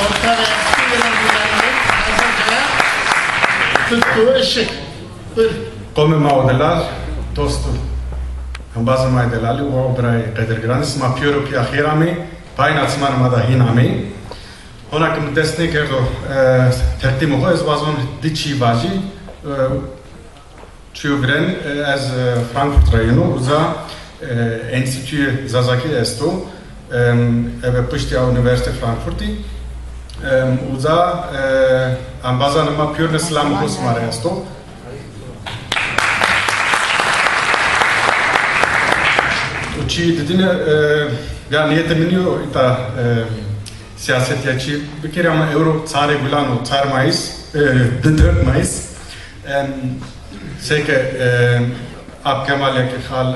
Orta ve eski İran dillerinin Zazaca'ya tuttuğu ışık. Buyurun. Come modelar, dostu. Bazı modelali o obrayı kader granis ma pioro piahirami, paynatman da hinami. Onakım destek erdo tertimo ho ez bazon diçi vaji çubren ez Frankfurt rayonu uza Enstitü Zazaki esto eve pıştia Üniversite Frankfurti uza ambazanıma piorne slam husmare esto. Uçi dediğine ya niyeteminiyor ita siyaset yaçı bir kere ama Euro Tsare Gulano Tsar Mayıs 4 Mayıs seke Abkemal Yakihal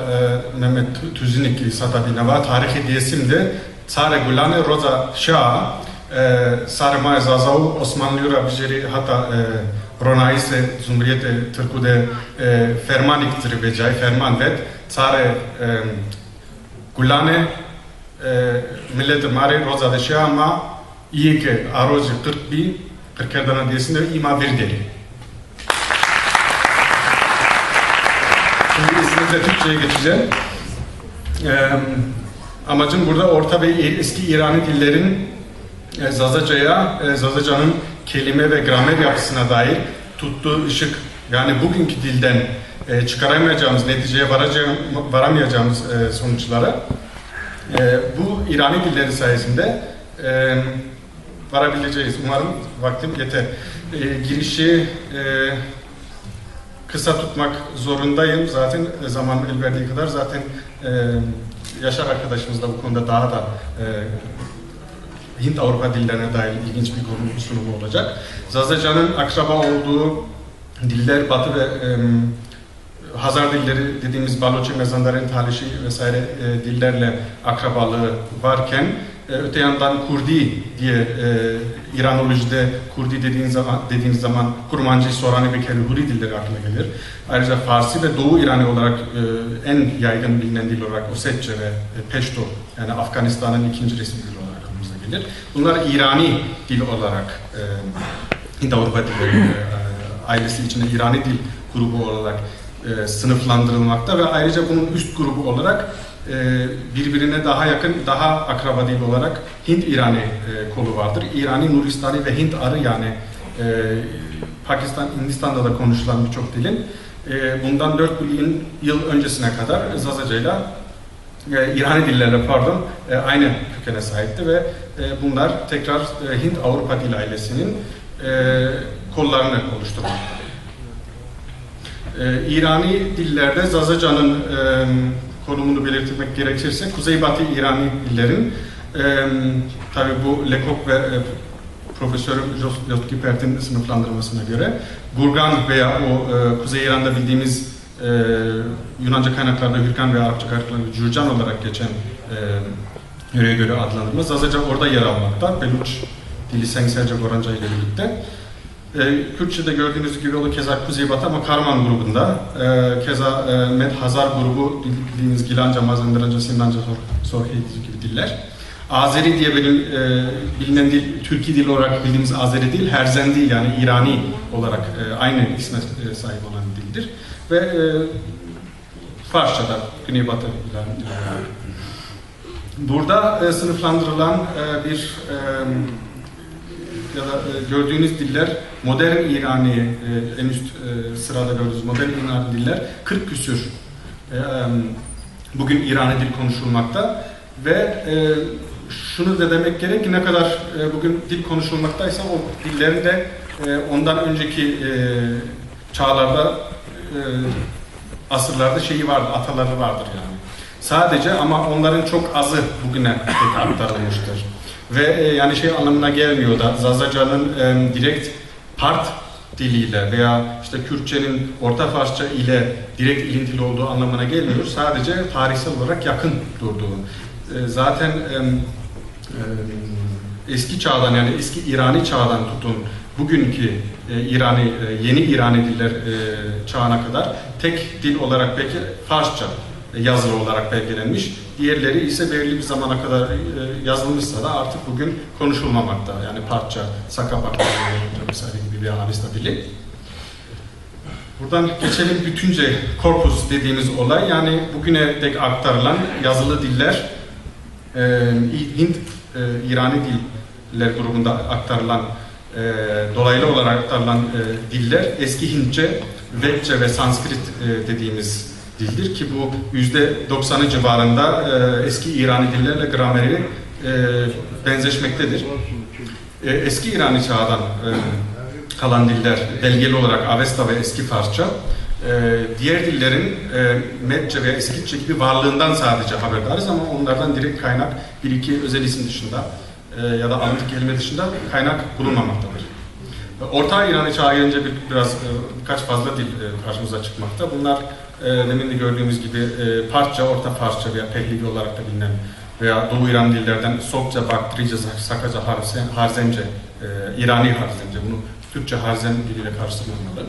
Mehmet Tüzinik'i satabinava tarihi diyesimde Tsare Gulano Roza Şah Tsar Mayıs Azav Osmanlı Yura Bijeri hatta Ronayse Cumhuriyete Türkü'de fermanik zirvecay ferman vet Tsare Gulane millet mare roza deşe ama iyi ki arozi 40 bin 40 erdana diyesinde ima bir deli. Şimdi izninizle Türkçe'ye geçeceğim. Amacım burada Orta ve eski İrani dillerin Zazaca'nın kelime ve gramer yapısına dair tuttuğu ışık, yani bugünkü dilden çıkaramayacağımız, neticeye varamayacağımız sonuçlara bu İrani dilleri sayesinde varabileceğiz. Umarım vaktim yeter. Girişi kısa tutmak zorundayım. Zaten zaman el verdiği kadar zaten Yaşar arkadaşımız da bu konuda daha da Hint-Avrupa dillerine dair ilginç bir konu sunumu olacak. Zazaca'nın akraba olduğu diller Batı ve Hazar dilleri dediğimiz Baloçi, Mezandarin, Talişi vesaire dillerle akrabalığı varken öte yandan Kurdi diye İranolojide Kurdi dediğiniz zaman Kurmancı, Sorani ve Kerhuri dilleri aklına gelir. Ayrıca Farsi ve Doğu İrani olarak en yaygın bilinen dil olarak Osetçe ve Peşto, yani Afganistan'ın ikinci resmi dili olarak aklımıza gelir. Bunlar İrani dil olarak Hint-Avrupa dilleri ailesi içinde İrani dil grubu olarak sınıflandırılmakta ve ayrıca bunun üst grubu olarak birbirine daha yakın, daha akraba dil olarak Hint-İrani kolu vardır. İrani, Nuristani ve Hint-Arı, yani Pakistan, Hindistan'da da konuşulan birçok dilin bundan 4000 yıl öncesine kadar Zazaca'yla İrani dillerle aynı kökene sahipti ve bunlar tekrar Hint-Avrupa dil ailesinin kollarını oluşturmaktadır. İrani dillerde Zazaca'nın konumunu belirtmek gerekirse Kuzeybatı İrani dillerin tabi bu Lecoq ve Profesör Jostki Pert'in sınıflandırmasına göre Gurgan veya o Kuzey İran'da bildiğimiz Yunanca kaynaklarda Hürkan veya Arapça kaynaklarda Cürcan olarak geçen yöreye göre adlandırma. Zazaca orada yer almakta. Beluç dili Sengserce Goranca ile birlikte. Kürtçe'de gördüğünüz gibi o keza Kuzeybatı ama Karman grubunda, keza Med-Hazar grubu bildiğiniz Gilanca, Mazandaranca, Sindanca, Sorhey gibi diller. Azeri diye bilinen dil, Türki dil olarak bildiğimiz Azeri dil, Herzendi yani İrani olarak aynı isme sahip olan dildir. Ve Farsça'da Güneybatı İrani dili. Burada sınıflandırılan bir ya da gördüğünüz diller modern İrani, en üst sırada gördüğünüz modern İrani diller 40 küsür bugün İrani dil konuşulmakta ve şunu da demek gerek ki ne kadar bugün dil konuşulmaktaysa o dillerin de ondan önceki çağlarda, asırlarda şeyi vardı, ataları vardır yani. Sadece ama onların çok azı bugüne aktarılmıştır. Ve yani şey anlamına gelmiyor da Zazaca'nın direkt part diliyle veya işte Kürtçenin Orta Farsça ile direkt ilintili olduğu anlamına gelmiyor. Sadece tarihsel olarak yakın durduğu. Zaten eski çağdan, yani eski İrani çağdan tutun bugünkü yeni İrani diller çağına kadar tek dil olarak belki Farsça yazılı olarak belgelenmiş. diğerleri ise belirli bir zamana kadar yazılmışsa da artık bugün konuşulmamakta. Yani Partça, Sakabakça vesaire gibi bir Avesta dili. Buradan geçelim bütünce korpus dediğimiz olay, yani bugüne dek aktarılan yazılı diller, Hint, İrani diller grubunda aktarılan, dolaylı olarak aktarılan diller eski Hintçe, Vedçe ve Sanskrit dediğimiz dildir ki bu %90'ı civarında eski İrani dillerle grameri benzeşmektedir. Eski İrani çağdan kalan diller belgeli olarak Avesta ve eski Farsça, diğer dillerin Medce veya Eskitçe gibi varlığından sadece haberdarız ama onlardan direkt kaynak bir iki özel isim dışında ya da alıntı kelime dışında kaynak bulunmamaktadır. Orta İrani çağı gelince birkaç fazla dil karşımıza çıkmakta. Bunlar demin de gördüğümüz gibi Partça, Orta Farsça veya Pehlivi olarak da bilinen veya Doğu İran dillerden Sokça, Baktrice, Sakaca, Harzemce, İrani Harzemce, bunu Türkçe Harzem diliyle karşılanmalı.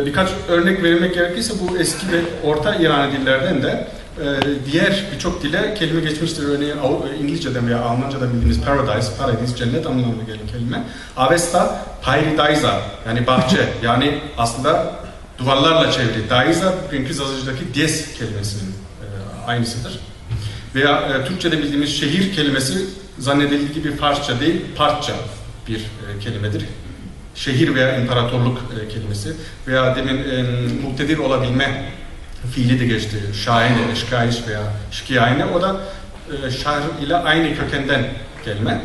Birkaç örnek vermek gerekirse bu eski ve Orta İrani dillerden de diğer birçok dile kelime geçmiştir. Örneğin İngilizce'den veya Almanca'dan bildiğimiz paradise, cennet anlamına gelen kelime. Avesta, paradisa yani bahçe, yani aslında duvarlarla çevrili. Daisa, bugünkü Zazacı'daki des kelimesinin aynısıdır. Veya Türkçe'de bildiğimiz şehir kelimesi zannedildiği gibi Farsça değil, Partça bir kelimedir. Şehir veya imparatorluk kelimesi veya demin muktedir olabilme fiili de geçti. Şahine, şikayiş veya şikayine, o da şahr ile aynı kökenden gelme.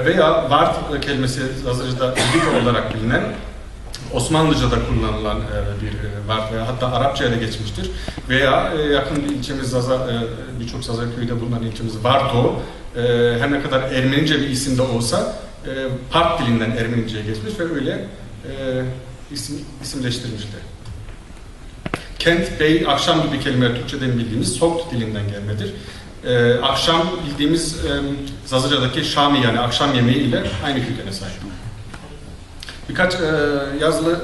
Veya vart kelimesi Zazacı'da ilgili olarak bilinen, Osmanlıca'da kullanılan bir vart veya hatta Arapça'ya da geçmiştir. Veya yakın bir ilçemiz birçok Zazaköy'de bulunan ilçemiz Varto, her ne kadar Ermenice bir isim de olsa Part dilinden Ermenice'ye geçmiş ve öyle isimleştirmişti. Kent, bey, akşam gibi kelimeler Türkçeden bildiğimiz Sokt dilinden gelmedir. Akşam bildiğimiz Zazaca'daki Şami yani akşam yemeği ile aynı kökene sahip. Birkaç yazılı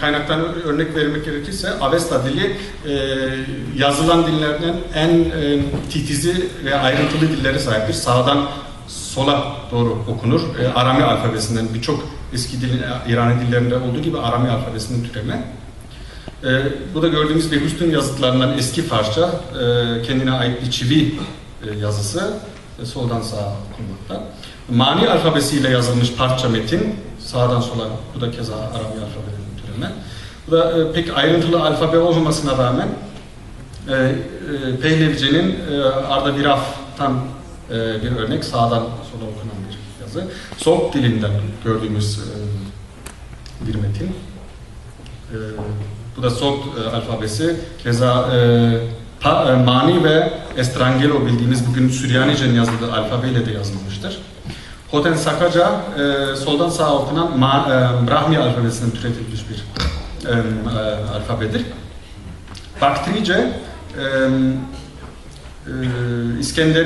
kaynaktan örnek vermek gerekirse Avesta dili yazılan dillerden en titizi ve ayrıntılı dillere sahiptir. Sağdan sola doğru okunur. Arami alfabesinden birçok eski İrani dillerinde olduğu gibi Arami alfabesinden türeme. Bu da gördüğümüz Behüstün yazıtlarından eski Farsça, kendine ait bir çivi yazısı soldan sağa okunmakta. Mani alfabesiyle yazılmış parça metin sağdan sola, bu da keza Arami alfabesinden türeme. Bu da pek ayrıntılı alfabe olmamasına rağmen Pehlevice'nin Ardaviraf'tan bir örnek sağdan sola okunan bir yazı. Sok dilinden gördüğümüz bir metin. Bu da Sok alfabesi. Keza Mani ve Estrangelo bildiğimiz bugün Süryanice'nin yazıldığı alfabeyle de yazılmıştır. Hoten Sakaca soldan sağa okunan Brahmi alfabesinden türetilmiş bir alfabedir. Baktrice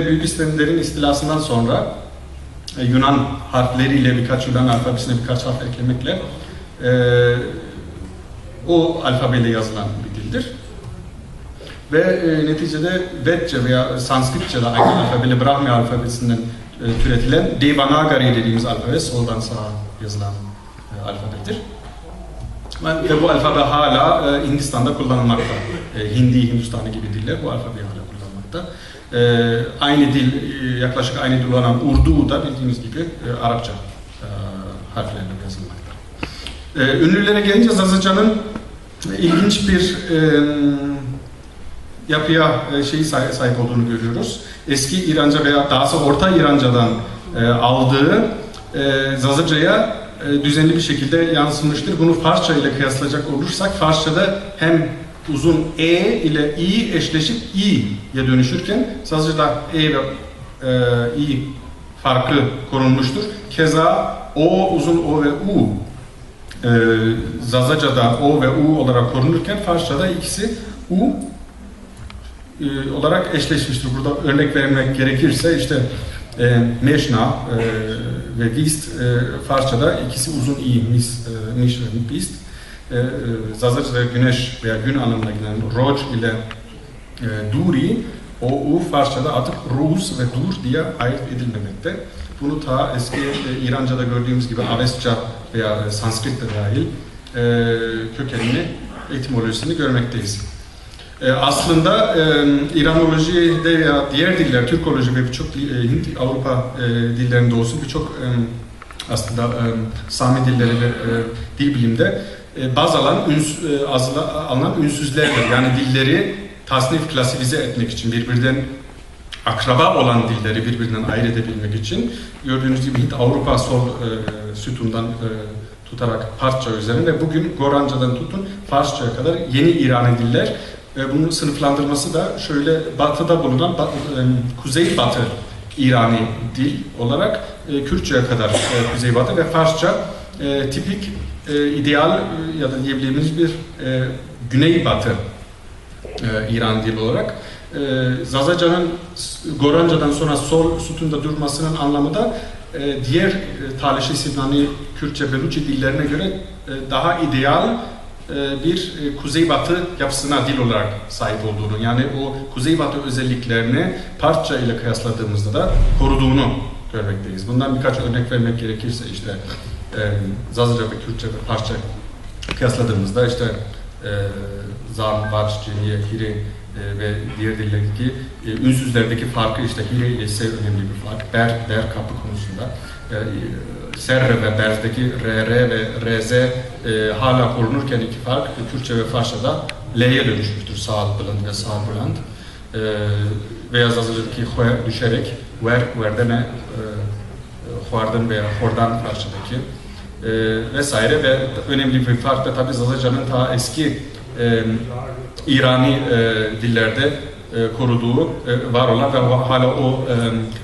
Büyük İskender'in istilasından sonra Yunan harfleriyle birkaç Yunan alfabesine birkaç harf eklemekle o alfabeyle yazılan bir dildir. Ve neticede Vedce veya Sanskritçe'de aynı alfabeyle Brahmi alfabesinden türetilen Devanagari dediğimiz alfabe soldan sağa yazılan alfabedir. Ve bu alfabe hala Hindistan'da kullanılmakta. Hindi, Hindustani gibi diller bu alfabeyi hala kullanmakta. Aynı dil, yaklaşık aynı dil olan Urdu da bildiğimiz gibi Arapça harflerle yazılmakta. Ünlülere gelince Zazaca'nın ilginç bir yapıya sahip olduğunu görüyoruz. Eski İranca veya daha Orta İranca'dan aldığı Zazaca'ya düzenli bir şekilde yansımıştır. Bunu Farsça ile kıyaslayacak olursak Farsça'da hem uzun E ile İ eşleşip İ'ye dönüşürken Zazaca'da E ve İ farkı korunmuştur. Keza O, uzun O ve U Zazaca'da O ve U olarak korunurken Farsça'da ikisi U olarak eşleşmiştir. Burada örnek vermek gerekirse işte Meşna ve Vist Farsça'da ikisi uzun i, Miş ve Vist. Zazaca'da güneş veya gün anlamına gelen Roj ile Duri, o Farsçada artık Ruz ve Dur diye ayırt edilmemekte. Bunu ta eski İranca'da gördüğümüz gibi Avesça veya Sanskrit de dahil kökenini, etimolojisini görmekteyiz. Aslında İranolojide veya diğer diller, Türkoloji ve birçok Hint, Avrupa dillerinde olsun birçok aslında Sami dilleri ve dil bilimde baz alınan ünsüzlerdir. Yani dilleri tasnif, klasifize etmek için birbirinden akraba olan dilleri birbirinden ayırt edebilmek için gördüğünüz gibi Hint, Avrupa sol sütundan tutarak Farsça üzerine ve bugün Gorancadan tutun Farsça'ya kadar yeni İrani diller. Bunun sınıflandırması da şöyle batıda bulunan Kuzeybatı İrani dil olarak Kürtçe'ye kadar Kuzeybatı ve Farsça tipik ideal ya da diyebileceğimiz bir Güneybatı İran dili olarak. Zazaca'nın Goranca'dan sonra sol sütunda durmasının anlamı da diğer Talişi, Sidnani, Kürtçe, Beluçi dillerine göre daha ideal bir kuzeybatı yapısına dil olarak sahip olduğunu, yani o kuzeybatı özelliklerini Farsça ile kıyasladığımızda da koruduğunu görmekteyiz. Bundan birkaç örnek vermek gerekirse işte Zazaca ve Kürtçe ve Farsça kıyasladığımızda işte Zam, Varç, Cemiye, Hiri ve diğer dillerdeki ünsüzlerdeki farkı işte Hiri ile Se önemli bir fark. Ber kapı konusunda. Serre ve Berz'deki RR ve RZ hala korunurken iki fark Kürtçe ve Farsça'da L'ye dönüşmüştür. Sağ buland ve sağ buland. Veya Zazaca'daki H'e düşerek Ver'den Huardan veya Hordan Farsça'daki vesaire ve önemli bir fark da tabi Zazaca'nın ta eski İrani dillerde koruduğu var olan ve hala o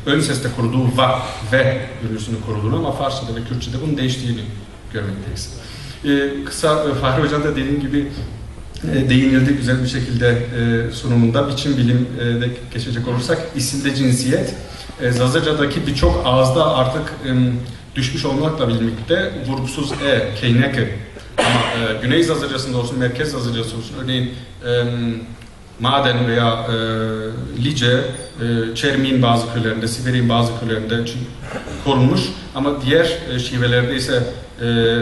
ön seste koruduğu va ve virüsünü koruduğunu ama Farsça'da ve Kürtçe'de bunun değiştiğini görmekteyiz. Kısa Fahri Hocam da dediğim gibi değinildi güzel bir şekilde sunumunda. Biçim bilimde geçecek olursak isimde cinsiyet Zazaca'daki birçok ağızda artık düşmüş olmakla birlikte vurgusuz keyneke ama Güney Zazaca'sında olsun, Merkez Zazaca'sı olsun örneğin Maden veya Lice, Çermi'nin bazı köylerinde, Siverik'in bazı köylerinde korunmuş ama diğer şivelerde ise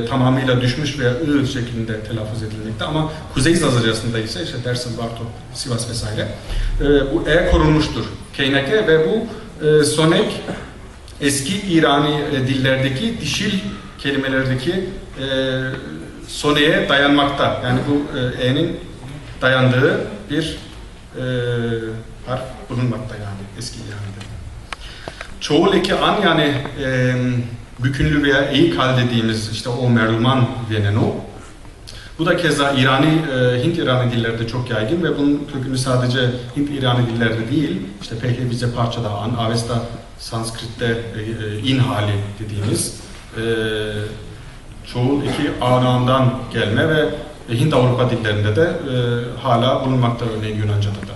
tamamıyla düşmüş veya şeklinde telaffuz edilmekte ama Kuzey Zazaca'sında ise işte Dersim, Barto, Sivas vesaire bu korunmuştur. Keyneke ve bu sonek eski İrani dillerdeki dişil kelimelerdeki soneye dayanmakta. Yani bu e'nin dayandığı bir harf bulunmakta yani eski İrani'de. Çoğul eki an yani bükünlü veya eğik hal dediğimiz işte o merluman veneno. Bu da keza Hint İrani dillerde çok yaygın ve bunun kökünü sadece Hint İrani dillerde değil, işte Pehlevice parçada an, Avesta Sanskrit'te in hali dediğimiz çoğul eki anağından gelme ve Hint Avrupa dillerinde de hala bulunmakta örneğin Yunanca'da da.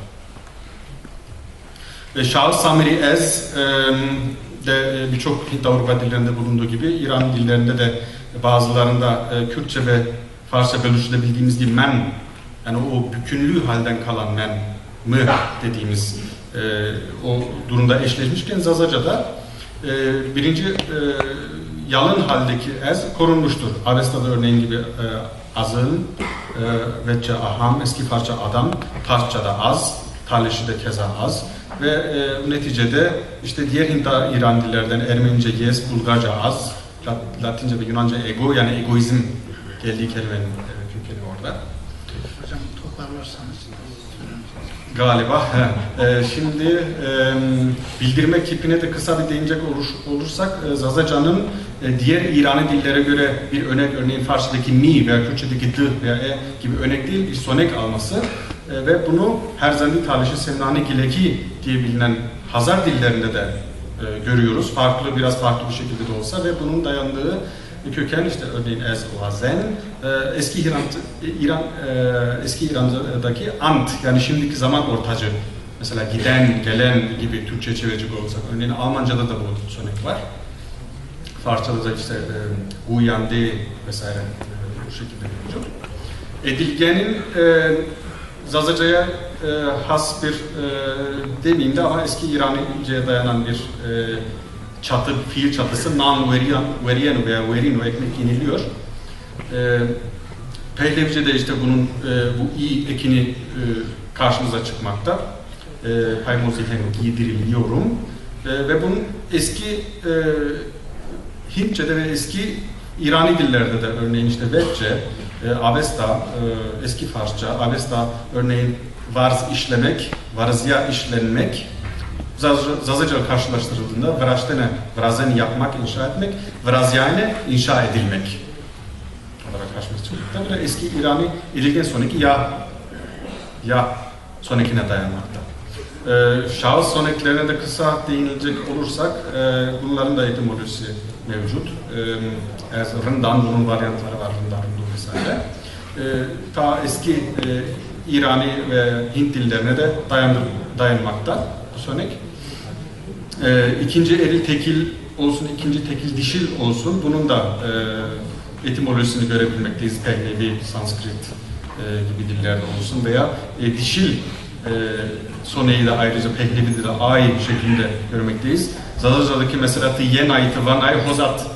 Ve şahıs samiri ez de birçok Hint Avrupa dillerinde bulunduğu gibi İran dillerinde de bazılarında Kürtçe ve Farsça bölüşünde bildiğimiz gibi men, yani o bükünlü halden kalan men, mı dediğimiz o durumda eşleşmişken Zazaca'da birinci yalın haldeki ez korunmuştur. Avesta'da örneğin gibi azın, vecce aham, eski Farsça adam, Farsça'da az, Talişi'de keza az ve neticede işte diğer İran dillerden Ermenice yes, Bulgarca az, Latince ve Yunanca ego yani egoizm geldiği kelimenin kökeni orada. Hocam toparlarsanız. Galiba. Şimdi bildirme kipine de kısa bir değinecek olursak Zazaca'nın diğer İrani dillere göre bir örneğin Farsçadaki mi veya Kürtçedeki d veya gibi örnek değil bir sonek alması ve bunu Herzandi, Talişi, Semnani, Gileki diye bilinen Hazar dillerinde de görüyoruz. Biraz farklı bir şekilde de olsa ve bunun dayandığı köken işte örneğin ez oazen eski İran'daki ant yani şimdiki zaman ortacı mesela giden, gelen gibi Türkçe çevirecek olursak örneğin Almanca'da da bu sonek var. Farsça'da da işte uyandi vesaire bu şekilde mevcut. Edilgenin Zazaca'ya has bir demeyeyim de ama eski İranice'ye dayanan bir çatı, fiil çatısı nan verienu veya verino ekmek yeniliyor. Pehlevce'de işte bunun bu i ekini karşımıza çıkmakta. Paymozihenu giydiriliyorum. Ve bunun eski Hintçe'de ve eski İrani dillerde de örneğin işte Vecce, Avesta, eski Farsça, Avesta örneğin varz işlemek, varzya işlenmek, Zazaca karşılaştırıldığında vraştene, vrazen yapmak, inşa etmek, vrazyane inşa edilmek olarak karşımıza çıkmakta. Bu da eski İrani ilgen sonraki ya sonrakine dayanmakta. Şahıs sonraklerine de kısa değinilecek olursak bunların da etimolojisi mevcut. Rından bunun varyantları var, rından, rındu vesaire. Ta eski İrani ve Hint dillerine de dayanmakta bu sonek. İkinci eril tekil olsun, ikinci tekil dişil olsun bunun da etimolojisini görebilmekteyiz. Pehlevi, Sanskrit gibi dillerde olsun veya dişil soneyi de ayrıca Pehlevi'de de ay şeklinde görmekteyiz. Zazaca'daki mesela Yenay, Tıvanay, Hozat,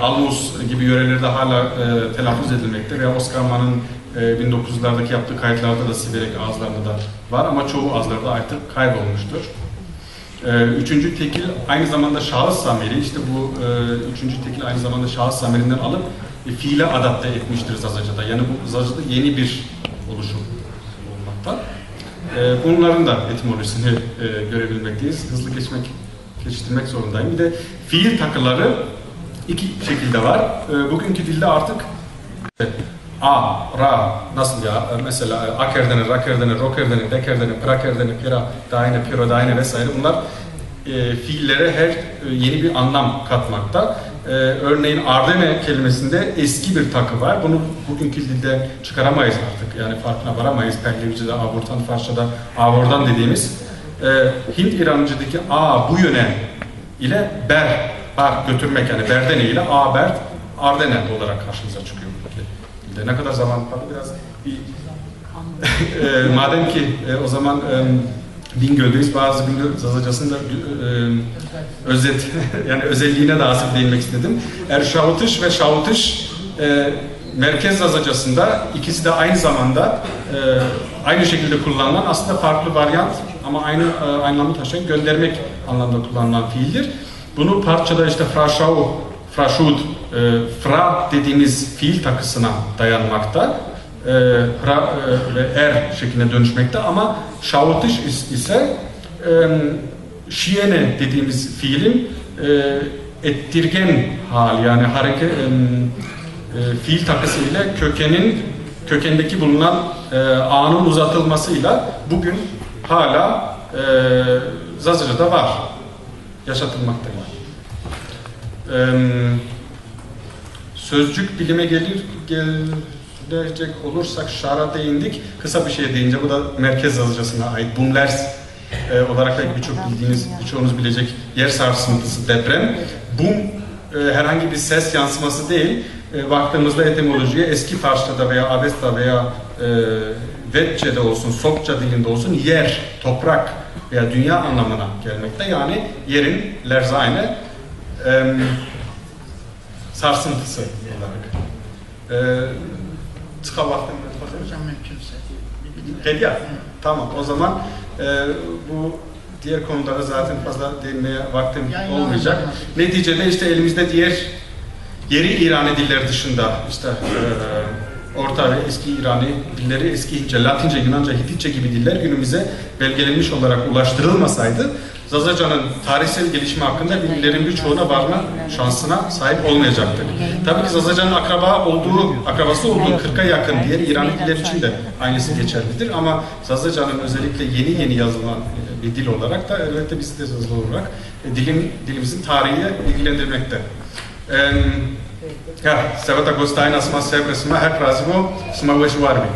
Almus gibi yörelerde hala telaffuz edilmekte veya Oscar Mann'ın 1900'lardaki yaptığı kayıtlarda da Siverek ağızlarında da var ama çoğu ağızlarda artık kaybolmuştur. Üçüncü tekil aynı zamanda şahıs zamiri, işte bu üçüncü tekil aynı zamanda şahıs zamirinden alıp fiile adapte etmiştir Zazaca'da. Yani bu Zazaca'da yeni bir oluşum olmakta. Bunların da etimolojisini görebilmekteyiz. Hızlı geçiştirmek zorundayım. Bir de fiil takıları iki şekilde var. Bugünkü dilde artık a, ra, nasıl ya? Mesela akerdene, rakerdene, rokerdene, dekerdene, prakerdene, pira, daine, piro, daine vesaire bunlar fiillere her yeni bir anlam katmakta. Örneğin ardene kelimesinde eski bir takı var. Bunu bugünkü dilde çıkaramayız artık. Yani farkına varamayız. Pehlevice'de, Avortan, Farsça'da Avordan dediğimiz. Hint İrancı'daki a bu yöne ile ber götürmek yani berdene ile a berd ardene olarak karşımıza çıkıyor. Ne kadar zaman kaldı biraz madem ki o zaman Bingöl'deyiz, bazı Bingöl Zazacası'nda özet yani özelliğine de azıcık değinmek istedim. Şavutış ve Şavutış merkez Zazacası'nda ikisi de aynı zamanda aynı şekilde kullanılan aslında farklı varyant ama aynı anlamı taşıyan göndermek anlamda kullanılan fiildir. Bunu parçada işte fraşud, fra dediğimiz fiil takısına dayanmakta. Fra ve er şeklinde dönüşmekte ama şavutış ise şiyene dediğimiz fiilin ettirgen hali yani hareket fiil takısı ile kökendeki bulunan a'nın uzatılmasıyla bugün hala Zazaca'da var. Yaşatılmakta var. Sözcük bilime gelecek olursak şara değindik. Kısa bir şey deyince bu da merkez Zazacası'na ait. Bumlers olarak da birçoğunuz bilecek yer sarsıntısı, deprem. Bum herhangi bir ses yansıması değil. Baktığımızda etimolojiye eski Farsça'da veya Avesta veya Vecce'de olsun, Sokça dilinde olsun yer, toprak veya dünya anlamına gelmekte. Yani yerin lerzayne sarsıntısı olarak. Çıka vaktim Hocam mümkünse. Gel. Tamam. O zaman bu diğer konulara zaten fazla değinmeye vaktim olmayacak. Neticede işte elimizde diğer yeri İrani diller dışında işte Orta ve eski İrani dilleri, eski Hintçe, Latince, Yunanca, Hititçe gibi diller günümüze belgelenmiş olarak ulaştırılmasaydı Zazaca'nın tarihsel gelişimi hakkında bilgilerin birçoğuna varma şansına sahip olmayacaktık. Tabii ki Zazaca'nın akrabası olduğu 40'a yakın diğer İrani diller için de aynısı geçerlidir ama Zazaca'nın özellikle yeni yazılan bir dil olarak da elbette bizi de Zazaca olarak dilimizin tarihiyle ilgilendirmekte. Ja, se vata gostajna sma sve presma, hep razimo, sma veş varbi.